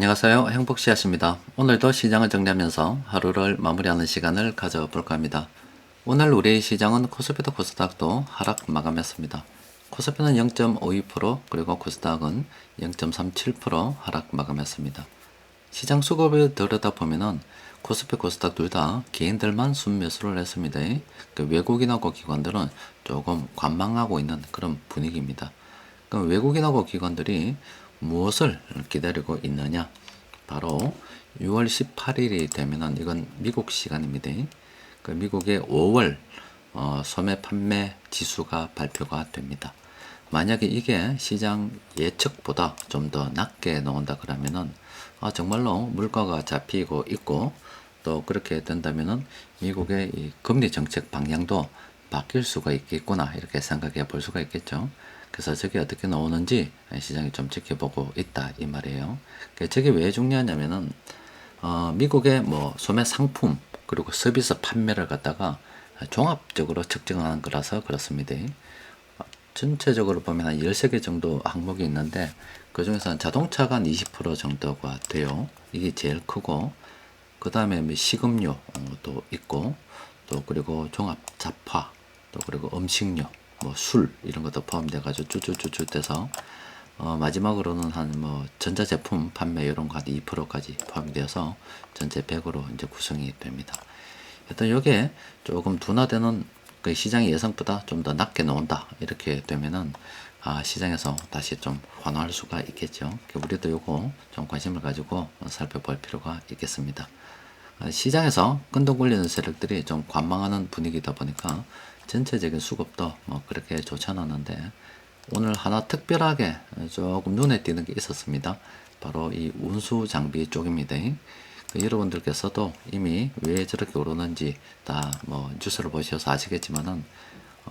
안녕하세요. 행복씨앗입니다. 오늘도 시장을 정리하면서 하루를 마무리하는 시간을 가져볼까 합니다. 오늘 우리 시장은 코스피도 코스닥도 하락 마감했습니다. 코스피는 0.52%, 그리고 코스닥은 0.37% 하락 마감했습니다. 시장 수급을 들여다보면은 코스피, 코스닥 둘 다 개인들만 순매수를 했습니다. 그 외국인하고 기관들은 조금 관망하고 있는 그런 분위기입니다. 그럼 외국인하고 기관들이 무엇을 기다리고 있느냐? 바로 6월 18일이 되면은 이건 미국 시간입니다. 그 미국의 5월 소매 판매 지수가 발표가 됩니다. 만약에 이게 시장 예측보다 좀 더 낮게 나온다 그러면은 정말로 물가가 잡히고 있고, 또 그렇게 된다면은 미국의 이 금리 정책 방향도 바뀔 수가 있겠구나, 이렇게 생각해 볼 수가 있겠죠. 그래서 저게 어떻게 나오는지 시장이 좀 지켜보고 있다, 이 말이에요. 저게 왜 중요하냐면은 미국의 뭐 소매 상품 그리고 서비스 판매를 갖다가 종합적으로 측정하는 거라서 그렇습니다. 전체적으로 보면 한 13개 정도 항목이 있는데, 그 중에서는 자동차가 한 20% 정도가 돼요. 이게 제일 크고, 그 다음에 식음료도 있고, 또 그리고 종합 잡화, 또 그리고 음식료, 뭐 술 이런 것도 포함돼 가지고 쭈쭈쭈쭈 돼서 마지막으로는 한 뭐 전자제품 판매 이런 거 한 2%까지 포함이 되어서 전체 100으로 이제 구성이 됩니다. 일단 이게 조금 둔화되는, 그 시장의 예상보다 좀 더 낮게 나온다, 이렇게 되면은 시장에서 다시 좀 환호할 수가 있겠죠. 우리도 요거 좀 관심을 가지고 살펴볼 필요가 있겠습니다. 시장에서 끈덕 걸리는 세력들이 좀 관망하는 분위기다 보니까 전체적인 수급도 뭐 그렇게 좋지 않았는데, 오늘 하나 특별하게 조금 눈에 띄는 게 있었습니다. 바로 이 운수 장비 쪽입니다. 여러분들께서도 이미 왜 저렇게 오르는지 다 뭐 뉴스를 보셔서 아시겠지만은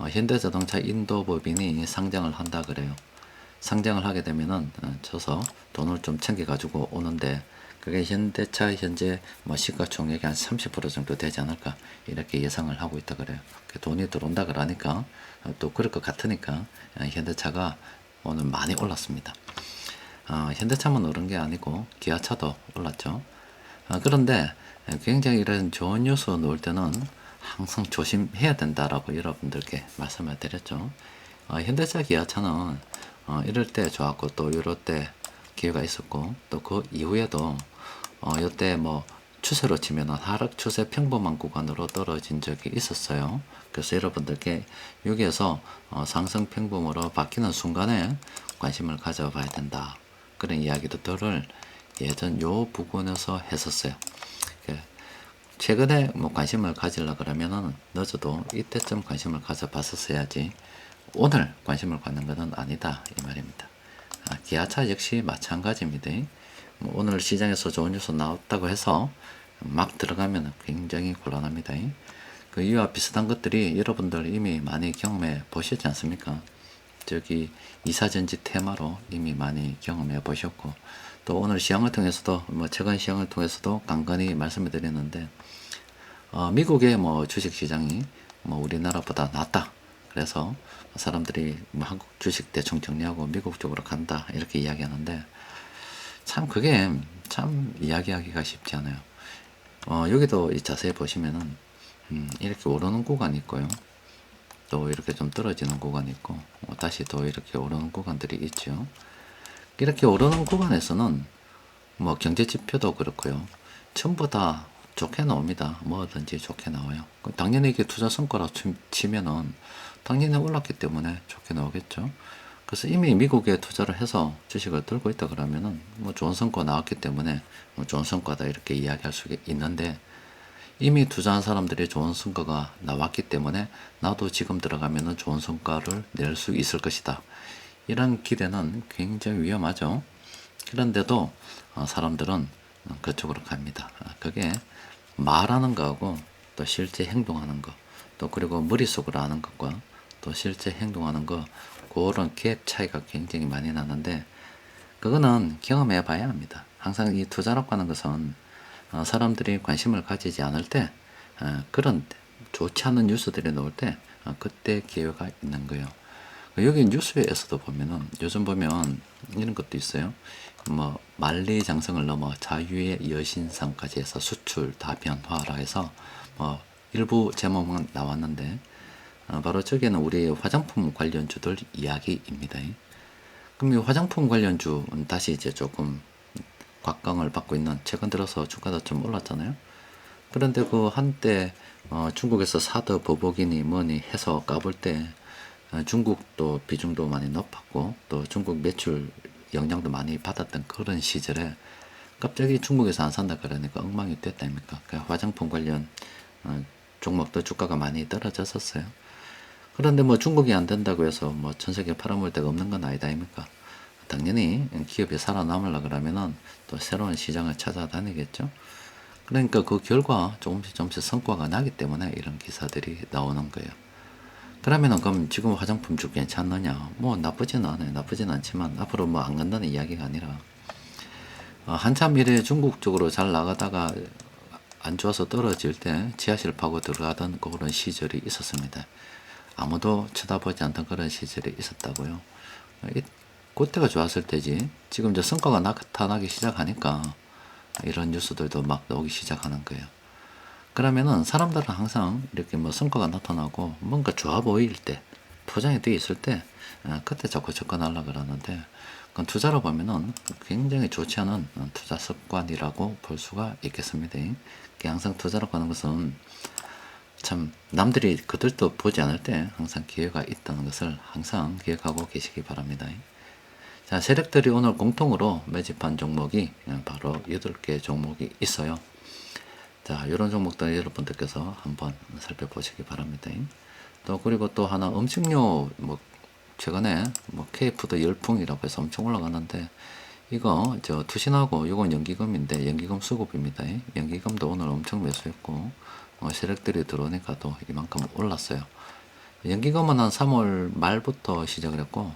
현대자동차 인도법인이 상장을 한다 그래요. 상장을 하게 되면은 쳐서 돈을 좀 챙겨 가지고 오는데, 그게 현대차 현재 뭐 시가총액이 한 30% 정도 되지 않을까, 이렇게 예상을 하고 있다 그래요. 돈이 들어온다 그러니까 또 그럴 것 같으니까 현대차가 오늘 많이 올랐습니다. 현대차만 오른 게 아니고 기아차도 올랐죠. 그런데 굉장히 이런 좋은 뉴스 넣을 때는 항상 조심해야 된다라고 여러분들께 말씀을 드렸죠. 현대차, 기아차는 이럴 때 좋았고, 또 이럴 때 기회가 있었고, 또 그 이후에도 이때 뭐 추세로 치면은 하락 추세 평범한 구간으로 떨어진 적이 있었어요. 그래서 여러분들께 여기에서 상승 평범으로 바뀌는 순간에 관심을 가져봐야 된다, 그런 이야기들을 예전 요 부분에서 했었어요. 최근에 뭐 관심을 가지려 그러면은 늦어도 이때쯤 관심을 가져봤었어야지, 오늘 관심을 갖는 것은 아니다, 이 말입니다. 기아차 역시 마찬가지입니다. 뭐 오늘 시장에서 좋은 뉴스 나왔다고 해서 막 들어가면 굉장히 곤란합니다. 그 이와 비슷한 것들이 여러분들 이미 많이 경험해 보셨지 않습니까? 저기 이사전지 테마로 이미 많이 경험해 보셨고, 또 오늘 시황을 통해서도 뭐 최근 시황을 통해서도 간간히 말씀을 드렸는데, 미국의 뭐 주식 시장이 뭐 우리나라보다 낫다, 그래서 사람들이 뭐 한국 주식 대충 정리하고 미국 쪽으로 간다, 이렇게 이야기하는데, 참 그게 참 이야기하기가 쉽지 않아요. 여기도 자세히 보시면은 이렇게 오르는 구간이 있고요, 또 이렇게 좀 떨어지는 구간이 있고, 다시 또 이렇게 오르는 구간들이 있죠. 이렇게 오르는 구간에서는 뭐 경제 지표도 그렇고요, 전부 다 좋게 나옵니다. 뭐든지 좋게 나와요. 당연히 이게 투자 성과로 치면은 당연히 올랐기 때문에 좋게 나오겠죠. 그래서 이미 미국에 투자를 해서 주식을 들고 있다 그러면은 뭐 좋은 성과 나왔기 때문에 뭐 좋은 성과다, 이렇게 이야기할 수 있는데, 이미 투자한 사람들이 좋은 성과가 나왔기 때문에 나도 지금 들어가면은 좋은 성과를 낼 수 있을 것이다, 이런 기대는 굉장히 위험하죠. 그런데도 사람들은 그쪽으로 갑니다. 그게 말하는 거하고 또 실제 행동하는 거, 또 그리고 머릿속으로 아는 것과 또 실제 행동하는 거, 그런 갭 차이가 굉장히 많이 나는데, 그거는 경험해 봐야 합니다. 항상 이 투자라고 하는 것은 사람들이 관심을 가지지 않을 때, 그런 좋지 않은 뉴스들이 나올 때 그때 기회가 있는 거예요. 여기 뉴스에서도 보면은 요즘 보면 이런 것도 있어요. 뭐 만리장성을 넘어 자유의 여신상까지 해서 수출 다변화라 해서 뭐 일부 제목은 나왔는데 바로 저기는 우리 화장품 관련주들 이야기입니다. 그럼 이 화장품 관련주는 다시 이제 조금 곽강을 받고 있는, 최근 들어서 주가도 좀 올랐잖아요. 그런데 그 한때 중국에서 사드 보복이니 뭐니 해서 까볼 때 중국도 비중도 많이 높았고 또 중국 매출 영향도 많이 받았던 그런 시절에 갑자기 중국에서 안 산다 그러니까 엉망이 됐다 아닙니까? 그러니까 화장품 관련 종목도 주가가 많이 떨어졌었어요. 그런데 뭐 중국이 안 된다고 해서 뭐 전 세계 팔아먹을 데가 없는 건 아니다 아닙니까? 당연히 기업이 살아남으려 그러면은 또 새로운 시장을 찾아다니겠죠. 그러니까 그 결과 조금씩 성과가 나기 때문에 이런 기사들이 나오는 거예요. 그러면은 그럼 지금 화장품주 괜찮느냐? 뭐 나쁘진 않아요. 나쁘진 않지만 앞으로 뭐 안 간다는 이야기가 아니라 한참 이래 중국 쪽으로 잘 나가다가 안 좋아서 떨어질 때 지하실 파고 들어가던 그런 시절이 있었습니다. 아무도 쳐다보지 않던 그런 시절이 있었다고요. 그때가 좋았을 때지. 지금 이제 성과가 나타나기 시작하니까 이런 뉴스들도 막 나오기 시작하는 거예요. 그러면은 사람들은 항상 이렇게 뭐 성과가 나타나고 뭔가 좋아 보일 때, 포장이 되어 있을 때, 그때 자꾸 접근하려고 그러는데, 그건 투자로 보면은 굉장히 좋지 않은 투자 습관이라고 볼 수가 있겠습니다. 항상 투자라고 하는 것은 참 남들이 그들도 보지 않을 때 항상 기회가 있다는 것을 항상 기억하고 계시기 바랍니다. 자, 세력들이 오늘 공통으로 매집한 종목이 바로 8개 종목이 있어요. 자, 이런 종목들 여러분들께서 한번 살펴보시기 바랍니다. 또 그리고 또 하나 음식료, 뭐 최근에 뭐 KF도 열풍이라고 해서 엄청 올라가는데, 이거 저 투신하고 이건 연기금인데 연기금 수급입니다. 연기금도 오늘 엄청 매수했고 세력들이 들어오니까 또 이만큼 올랐어요. 연기금은 한 3월 말부터 시작을 했고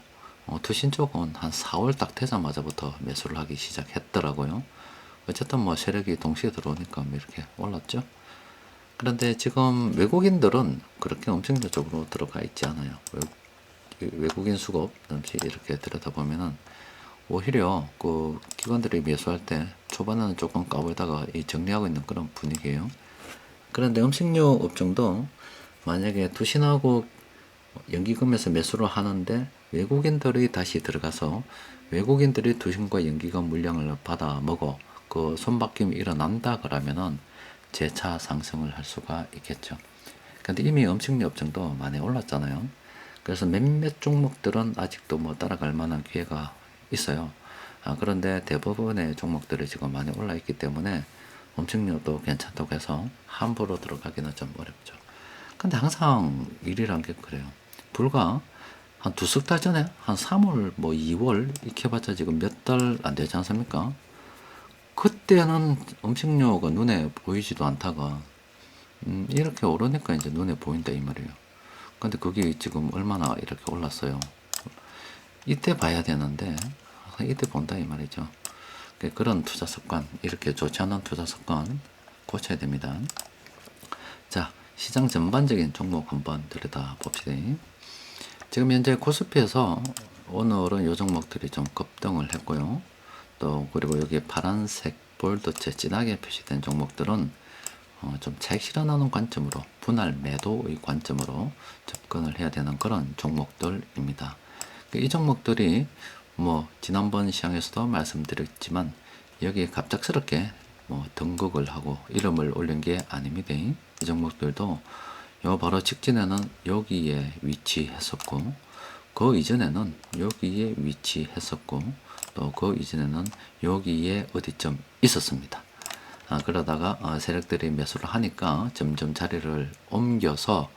투신 쪽은 한 4월 딱 되자마자부터 매수를 하기 시작했더라고요. 어쨌든 뭐 세력이 동시에 들어오니까 뭐 이렇게 올랐죠. 그런데 지금 외국인들은 그렇게 엄청난 쪽으로 들어가 있지 않아요. 외국인 수급 잠시 이렇게 들여다보면은 오히려 그 기관들이 매수할 때 초반에는 조금 까불다가 정리하고 있는 그런 분위기예요. 그런데 음식료 업종도 만약에 투신하고 연기금에서 매수를 하는데 외국인들이 다시 들어가서 외국인들이 투신과 연기금 물량을 받아 먹어 그 손바뀜이 일어난다 그러면은 재차 상승을 할 수가 있겠죠. 근데 이미 음식료 업종도 많이 올랐잖아요. 그래서 몇몇 종목들은 아직도 뭐 따라갈 만한 기회가 있어요. 그런데 대부분의 종목들이 지금 많이 올라 있기 때문에 음식료도 괜찮다고 해서 함부로 들어가기는 좀 어렵죠. 근데 항상 일이란 게 그래요. 불과 한 두 석 달 전에 한 3월 뭐 2월 이렇게 해봤자 지금 몇 달 안 되지 않습니까? 그때는 음식료가 눈에 보이지도 않다가 이렇게 오르니까 이제 눈에 보인다 이 말이에요. 근데 그게 지금 얼마나 이렇게 올랐어요. 이때 봐야 되는데 이때 본다 이 말이죠. 그런 투자 습관, 이렇게 좋지 않은 투자 습관 고쳐야 됩니다. 자, 시장 전반적인 종목 한번 들여다 봅시다. 지금 현재 코스피에서 오늘은 요 종목들이 좀 급등을 했고요. 또 그리고 여기 파란색 볼드체 진하게 표시된 종목들은 좀 차익 실현하는 관점으로, 분할 매도의 관점으로 접근을 해야 되는 그런 종목들입니다. 이 종목들이 뭐 지난번 시장에서도 말씀드렸지만 여기에 갑작스럽게 뭐 등극을 하고 이름을 올린 게 아닙니다. 이 종목들도 요 바로 직전에는 여기에 위치했었고 그 이전에는 여기에 위치했었고 또 그 이전에는 여기에 어디쯤 있었습니다. 그러다가 세력들이 매수를 하니까 점점 자리를 옮겨서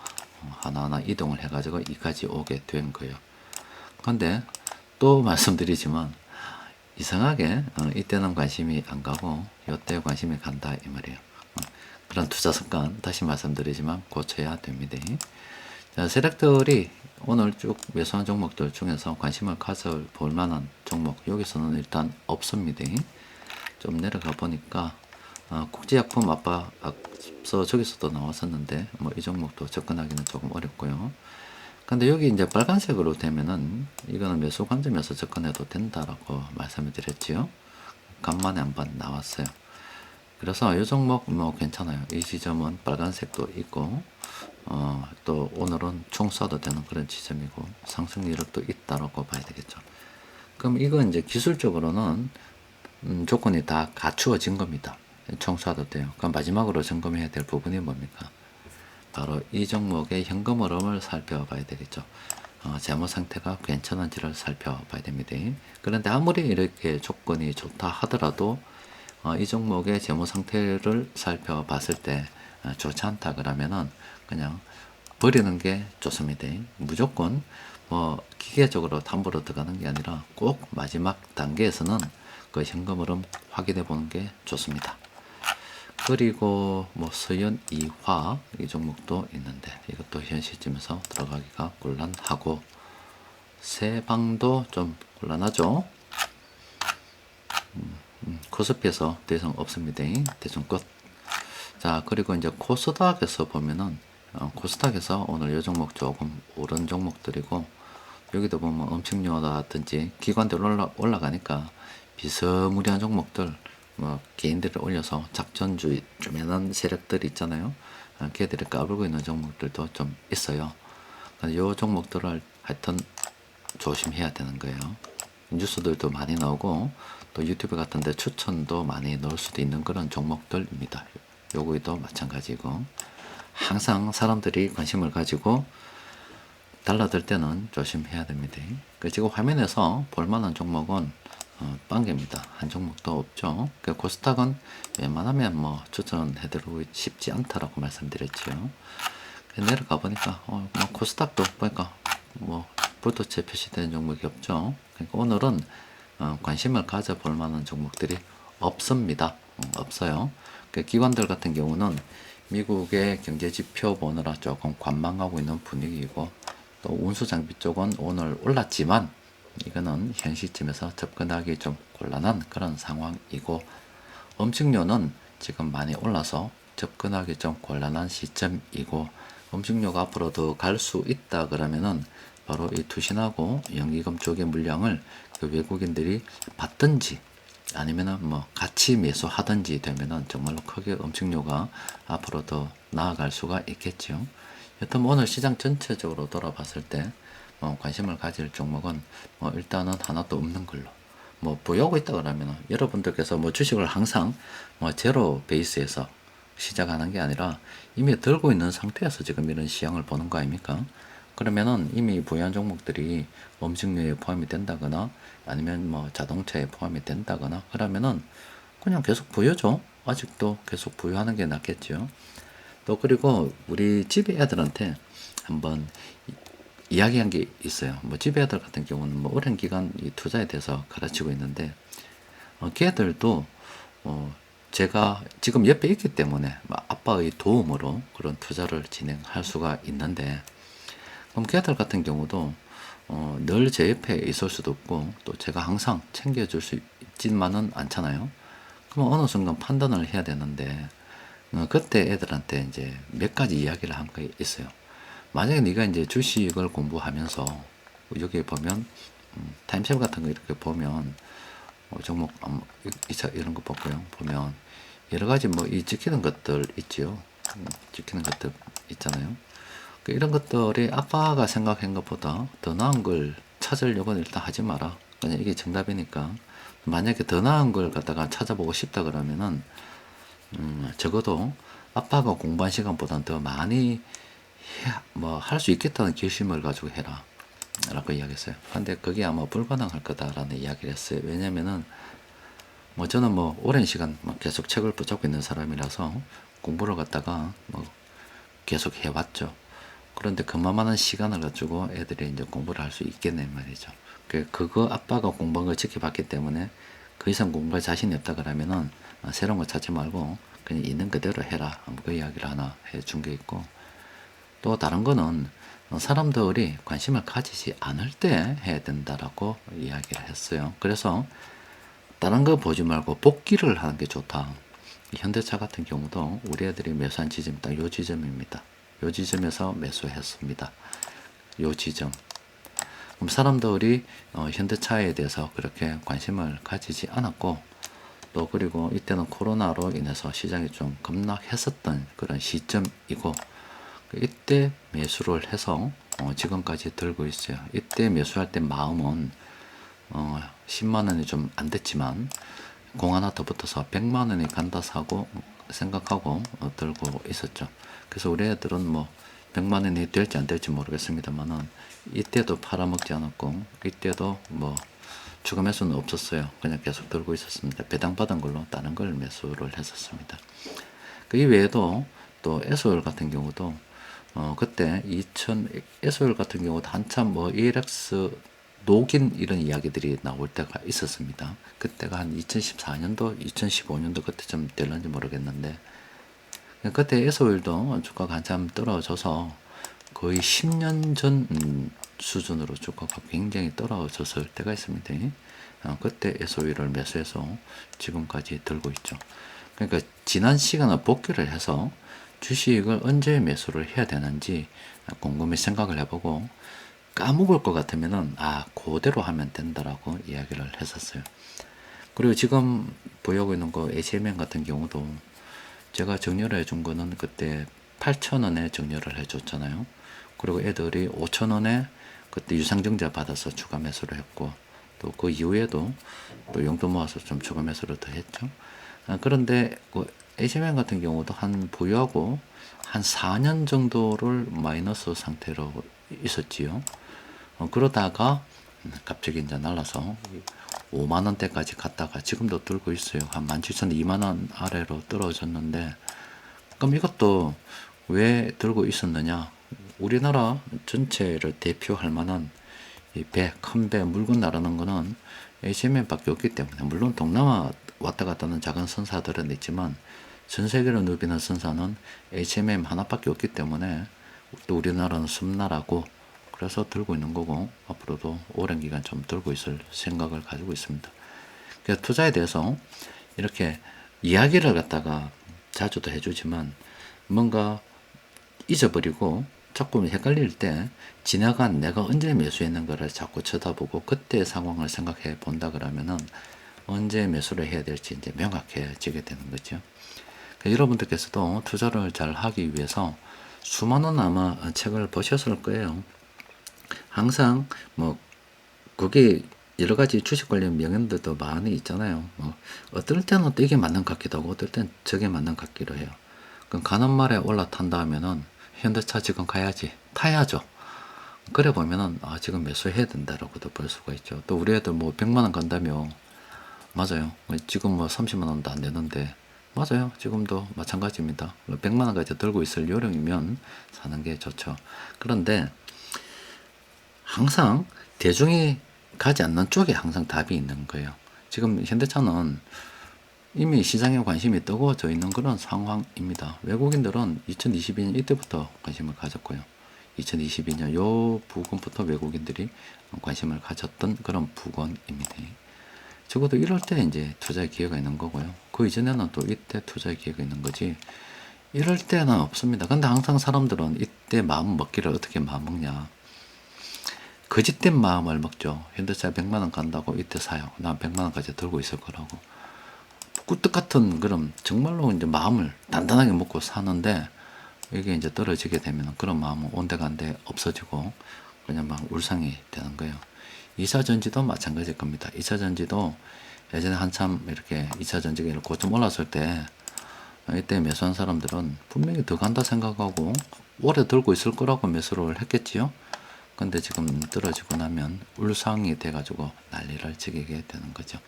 하나하나 이동을 해가지고 이까지 오게 된 거예요. 근데 또 말씀드리지만 이상하게 이때는 관심이 안 가고 이때 관심이 간다 이 말이에요. 그런 투자 습관 다시 말씀드리지만 고쳐야 됩니다. 자, 세력들이 오늘 쭉 매수한 종목들 중에서 관심을 가져볼 만한 종목 여기서는 일단 없습니다. 좀 내려가 보니까 국제약품 앞서 저기서도 나왔었는데 뭐 이 종목도 접근하기는 조금 어렵고요. 근데 여기 이제 빨간색으로 되면은 이거는 매수 관점에서 접근해도 된다라고 말씀을 드렸지요. 간만에 한번 나왔어요. 그래서 이 종목 뭐 괜찮아요. 이 지점은 빨간색도 있고 또 오늘은 총 쏴도 되는 그런 지점이고 상승 이력도 있다라고 봐야 되겠죠. 그럼 이건 이제 기술적으로는 조건이 다 갖추어진 겁니다. 총 쏴도 돼요. 그럼 마지막으로 점검해야 될 부분이 뭡니까? 바로 이 종목의 현금 흐름을 살펴봐야 되겠죠. 재무 상태가 괜찮은지를 살펴봐야 됩니다. 그런데 아무리 이렇게 조건이 좋다 하더라도 이 종목의 재무 상태를 살펴봤을 때 좋지 않다 그러면은 그냥 버리는 게 좋습니다. 무조건 뭐 기계적으로 담보로 들어가는 게 아니라 꼭 마지막 단계에서는 그 현금 흐름 확인해 보는 게 좋습니다. 그리고 뭐 서현 이화 이 종목도 있는데 이것도 현 시점에서 들어가기가 곤란하고 세방도 좀 곤란하죠. 코스피에서 더 이상 없습니다. 대충 끝. 자, 그리고 이제 코스닥에서 보면은 코스닥에서 오늘 이 종목 조금 오른 종목들이고 여기도 보면 엄청요라든지 기관들 올라가니까 비스무리한 종목들 뭐 개인들을 올려서 작전주의 좀만한 세력들 있잖아요. 걔들이 까불고 있는 종목들도 좀 있어요. 이 종목들을 하여튼 조심해야 되는 거예요. 뉴스들도 많이 나오고 또 유튜브 같은 데 추천도 많이 넣을 수도 있는 그런 종목들입니다. 요거도 마찬가지고 항상 사람들이 관심을 가지고 달라들 때는 조심해야 됩니다. 지금 화면에서 볼만한 종목은 빵개입니다. 한 종목도 없죠. 코스닥은 웬만하면 뭐 추천해드리고 싶지 않다라고 말씀드렸죠. 내려가 보니까 뭐 코스닥도 보니까 뭐 불도체 표시되는 종목이 없죠. 그러니까 오늘은 관심을 가져볼 만한 종목들이 없습니다. 없어요. 기관들 같은 경우는 미국의 경제지표 보느라 조금 관망하고 있는 분위기이고 또 운수장비 쪽은 오늘 올랐지만 이거는 현 시점에서 접근하기 좀 곤란한 그런 상황이고 음식료는 지금 많이 올라서 접근하기 좀 곤란한 시점이고 음식료가 앞으로 더 갈 수 있다 그러면은 바로 이 투신하고 연기금 쪽의 물량을 그 외국인들이 받든지 아니면은 뭐 같이 매수하든지 되면은 정말로 크게 음식료가 앞으로 더 나아갈 수가 있겠죠. 여튼 오늘 시장 전체적으로 돌아봤을 때 관심을 가질 종목은 일단은 하나도 없는 걸로 보유하고 있다 그러면 여러분들께서 주식을 항상 제로 베이스에서 시작하는 게 아니라 이미 들고 있는 상태에서 지금 이런 시향을 보는 거 아닙니까? 그러면은 이미 보유한 종목들이 음식료에 포함이 된다거나 아니면 자동차에 포함이 된다거나 그러면은 그냥 계속 보유죠. 아직도 계속 보유하는 게 낫겠죠. 또 그리고 우리 집에 애들한테 한번 이야기한 게 있어요. 집에 애들 같은 경우는 오랜 기간 이 투자에 대해서 가르치고 있는데 걔들도 제가 지금 옆에 있기 때문에 아빠의 도움으로 그런 투자를 진행할 수가 있는데 그럼 걔들 같은 경우도 늘 제 옆에 있을 수도 없고 또 제가 항상 챙겨줄 수 있지만은 않잖아요. 그럼 어느 순간 판단을 해야 되는데 그때 애들한테 이제 몇 가지 이야기를 한 게 있어요. 만약에 네가 이제 주식을 공부하면서 여기 보면 타임샵 같은 거 이렇게 보면 종목 이런 거 보고요. 보면 여러 가지 이 찍히는 것들 있지요. 찍히는 것들 있잖아요. 이런 것들이 아빠가 생각한 것보다 더 나은 걸 찾으려고는 일단 하지 마라. 그냥 이게 정답이니까. 만약에 더 나은 걸 갖다가 찾아보고 싶다 그러면은 적어도 아빠가 공부한 시간보다는 더 많이 할 수 있겠다는 결심을 가지고 해라 라고 이야기했어요. 근데 그게 아마 불가능할 거다라는 이야기를 했어요. 왜냐면은 저는 오랜 시간 계속 책을 붙잡고 있는 사람이라서 공부를 갖다가 계속 해왔죠. 그런데 그만한 시간을 가지고 애들이 이제 공부를 할 수 있겠네 말이죠. 그거 아빠가 공부한 걸 지켜봤기 때문에 그 이상 공부할 자신이 없다 그러면은 새로운 거 찾지 말고 그냥 있는 그대로 해라. 그 이야기를 하나 해준 게 있고 또 다른 거는 사람들이 관심을 가지지 않을 때 해야 된다라고 이야기를 했어요. 그래서 다른 거 보지 말고 복귀를 하는 게 좋다. 현대차 같은 경우도 우리 애들이 매수한 지점이 딱 요 지점입니다. 요 지점에서 매수했습니다. 요 지점. 그럼 사람들이 현대차에 대해서 그렇게 관심을 가지지 않았고, 또 그리고 이때는 코로나로 인해서 시장이 좀 급락했었던 그런 시점이고, 이때 매수를 해서 지금까지 들고 있어요. 이때 매수할 때 마음은 10만 원이 좀 안 됐지만 공 하나 더 붙어서 100만 원이 간다 사고 생각하고 들고 있었죠. 그래서 우리 애들은 뭐 100만 원이 될지 안 될지 모르겠습니다만은 이때도 팔아먹지 않았고 이때도 뭐 추가 매수는 없었어요. 그냥 계속 들고 있었습니다. 배당받은 걸로 다른 걸 매수를 했었습니다. 그 이외에도 또 에스오일 같은 경우도 그때 에스오일 같은 경우도 한참 뭐 ELX 녹인 이런 이야기들이 나올 때가 있었습니다. 그때가 한 2014년도, 2015년도 그때쯤 될런지 모르겠는데, 그때 에스오일도 주가가 한참 떨어져서 거의 10년 전 수준으로 주가가 굉장히 떨어졌을 때가 있습니다. 그때 에스오일을 매수해서 지금까지 들고 있죠. 그러니까 지난 시간을 복귀를 해서 주식을 언제 매수를 해야 되는지 곰곰이 생각을 해보고 까먹을 것 같으면은 그대로 하면 된다라고 이야기를 했었어요. 그리고 지금 보유하고 있는 거 HMN 같은 경우도 제가 정렬을 해준 거는 그때 8,000원에 정렬을 해줬잖아요. 그리고 애들이 5,000원에 그때 유상증자 받아서 추가 매수를 했고, 또 그 이후에도 또 용돈 모아서 좀 추가 매수를 더 했죠. 그런데 그 HMN 같은 경우도 한 보유하고 한 4년 정도를 마이너스 상태로 있었지요. 그러다가 갑자기 이제 날라서 5만원대까지 갔다가 지금도 들고 있어요. 한 17,000원, 2만원 아래로 떨어졌는데, 그럼 이것도 왜 들고 있었느냐? 우리나라 전체를 대표할 만한 이 큰 배, 묽은 나라는 거는 HMM밖에 없기 때문에, 물론 동남아 왔다 갔다 하는 작은 선사들은 있지만, 전 세계로 누비는 선사는 HMM 하나밖에 없기 때문에, 또 우리나라는 섬나라고, 그래서 들고 있는 거고, 앞으로도 오랜 기간 좀 들고 있을 생각을 가지고 있습니다. 그래서 투자에 대해서 이렇게 이야기를 갖다가 자주도 해주지만, 뭔가 잊어버리고 자꾸 헷갈릴 때 지나간 내가 언제 매수했는 거를 자꾸 쳐다보고 그때 상황을 생각해 본다 그러면은 언제 매수를 해야 될지 이제 명확해지게 되는 거죠. 그러니까 여러분들께서도 투자를 잘 하기 위해서 수많은 아마 책을 보셨을 거예요. 항상 뭐 그게 여러 가지 주식 관련 명언들도 많이 있잖아요. 뭐 어떨 때는 또 이게 맞는 것 같기도 하고 어떨 땐 저게 맞는 것 같기도 해요. 그럼 가는 말에 올라탄다 하면은 현대차 지금 가야지, 타야죠. 그래 보면은 지금 매수해야 된다라고도 볼 수가 있죠. 또 우리 애들 뭐 100만 원 간다며, 맞아요. 지금 뭐 30만 원도 안 되는데, 맞아요. 지금도 마찬가지입니다. 100만 원까지 들고 있을 요령이면 사는 게 좋죠. 그런데 항상 대중이 가지 않는 쪽에 항상 답이 있는 거예요. 지금 현대차는 이미 시장에 관심이 뜨거워져 있는 그런 상황입니다. 외국인들은 2022년 이때부터 관심을 가졌고요. 2022년 요 부근부터 외국인들이 관심을 가졌던 그런 부근입니다. 적어도 이럴 때 이제 투자의 기회가 있는 거고요. 그 이전에는 또 이때 투자의 기회가 있는 거지. 이럴 때는 없습니다. 근데 항상 사람들은 이때 마음 먹기를 어떻게 마음 먹냐. 거짓된 마음을 먹죠. 현대차 100만 원 간다고 이때 사요. 난 100만 원까지 들고 있을 거라고. 꿀떡 같은 그런 정말로 이제 마음을 단단하게 먹고 사는데 이게 이제 떨어지게 되면 그런 마음은 온데간데 없어지고 그냥 막 울상이 되는 거예요. 2차 전지도 마찬가지일 겁니다. 2차 전지도 예전에 한참 이렇게 2차 전지가 고점 올랐을 때 이때 매수한 사람들은 분명히 더 간다 생각하고 오래 들고 있을 거라고 매수를 했겠지요. 근데 지금 떨어지고 나면 울상이 돼가지고 난리를 치게 되는 거죠.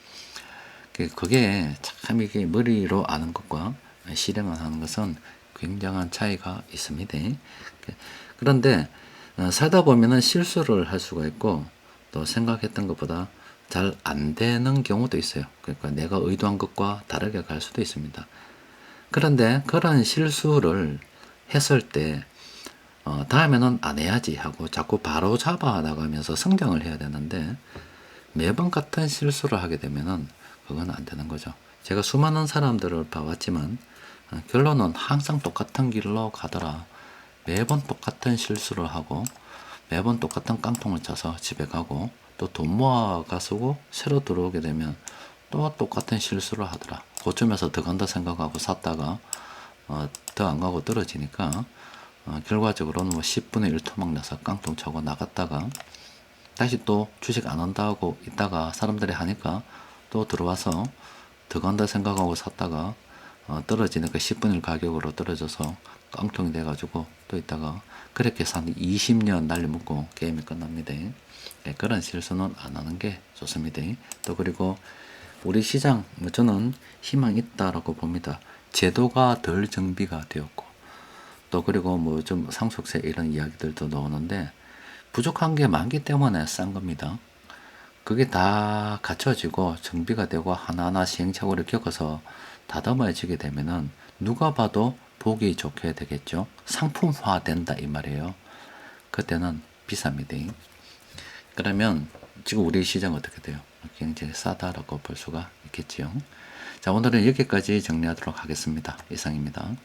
그게 참 이게 머리로 아는 것과 실행을 하는 것은 굉장한 차이가 있습니다. 그런데 살다 보면은 실수를 할 수가 있고 또 생각했던 것보다 잘 안 되는 경우도 있어요. 그러니까 내가 의도한 것과 다르게 갈 수도 있습니다. 그런데 그런 실수를 했을 때 다음에는 안 해야지 하고 자꾸 바로 잡아 나가면서 성장을 해야 되는데 매번 같은 실수를 하게 되면은 그건 안 되는 거죠. 제가 수많은 사람들을 봐왔지만 결론은 항상 똑같은 길로 가더라. 매번 똑같은 실수를 하고 매번 똑같은 깡통을 쳐서 집에 가고 또 돈 모아가 쓰고 새로 들어오게 되면 또 똑같은 실수를 하더라. 고점에서 더 간다 생각하고 샀다가 더 안 가고 떨어지니까 결과적으로는 뭐 10분의 1 토막 나서 깡통 차고 나갔다가 다시 또 주식 안 한다고 있다가 사람들이 하니까 또 들어와서 더 간다 생각하고 샀다가 떨어지니까 10분의 1 가격으로 떨어져서 깡통이 돼가지고 또 있다가 그렇게 해서 한 20년 날려먹고 게임이 끝납니다. 네, 그런 실수는 안 하는 게 좋습니다. 또 그리고 우리 시장 저는 희망이 있다라고 봅니다. 제도가 덜 정비가 되었고 또 그리고 뭐 좀 상속세 이런 이야기들도 나오는데 부족한 게 많기 때문에 싼 겁니다. 그게 다 갖춰지고 정비가 되고 하나하나 시행착오를 겪어서 다듬어지게 되면은 누가 봐도 보기 좋게 되겠죠. 상품화 된다 이 말이에요. 그때는 비쌉니다. 그러면 지금 우리 시장 어떻게 돼요? 굉장히 싸다라고 볼 수가 있겠지요. 자, 오늘은 여기까지 정리하도록 하겠습니다. 이상입니다.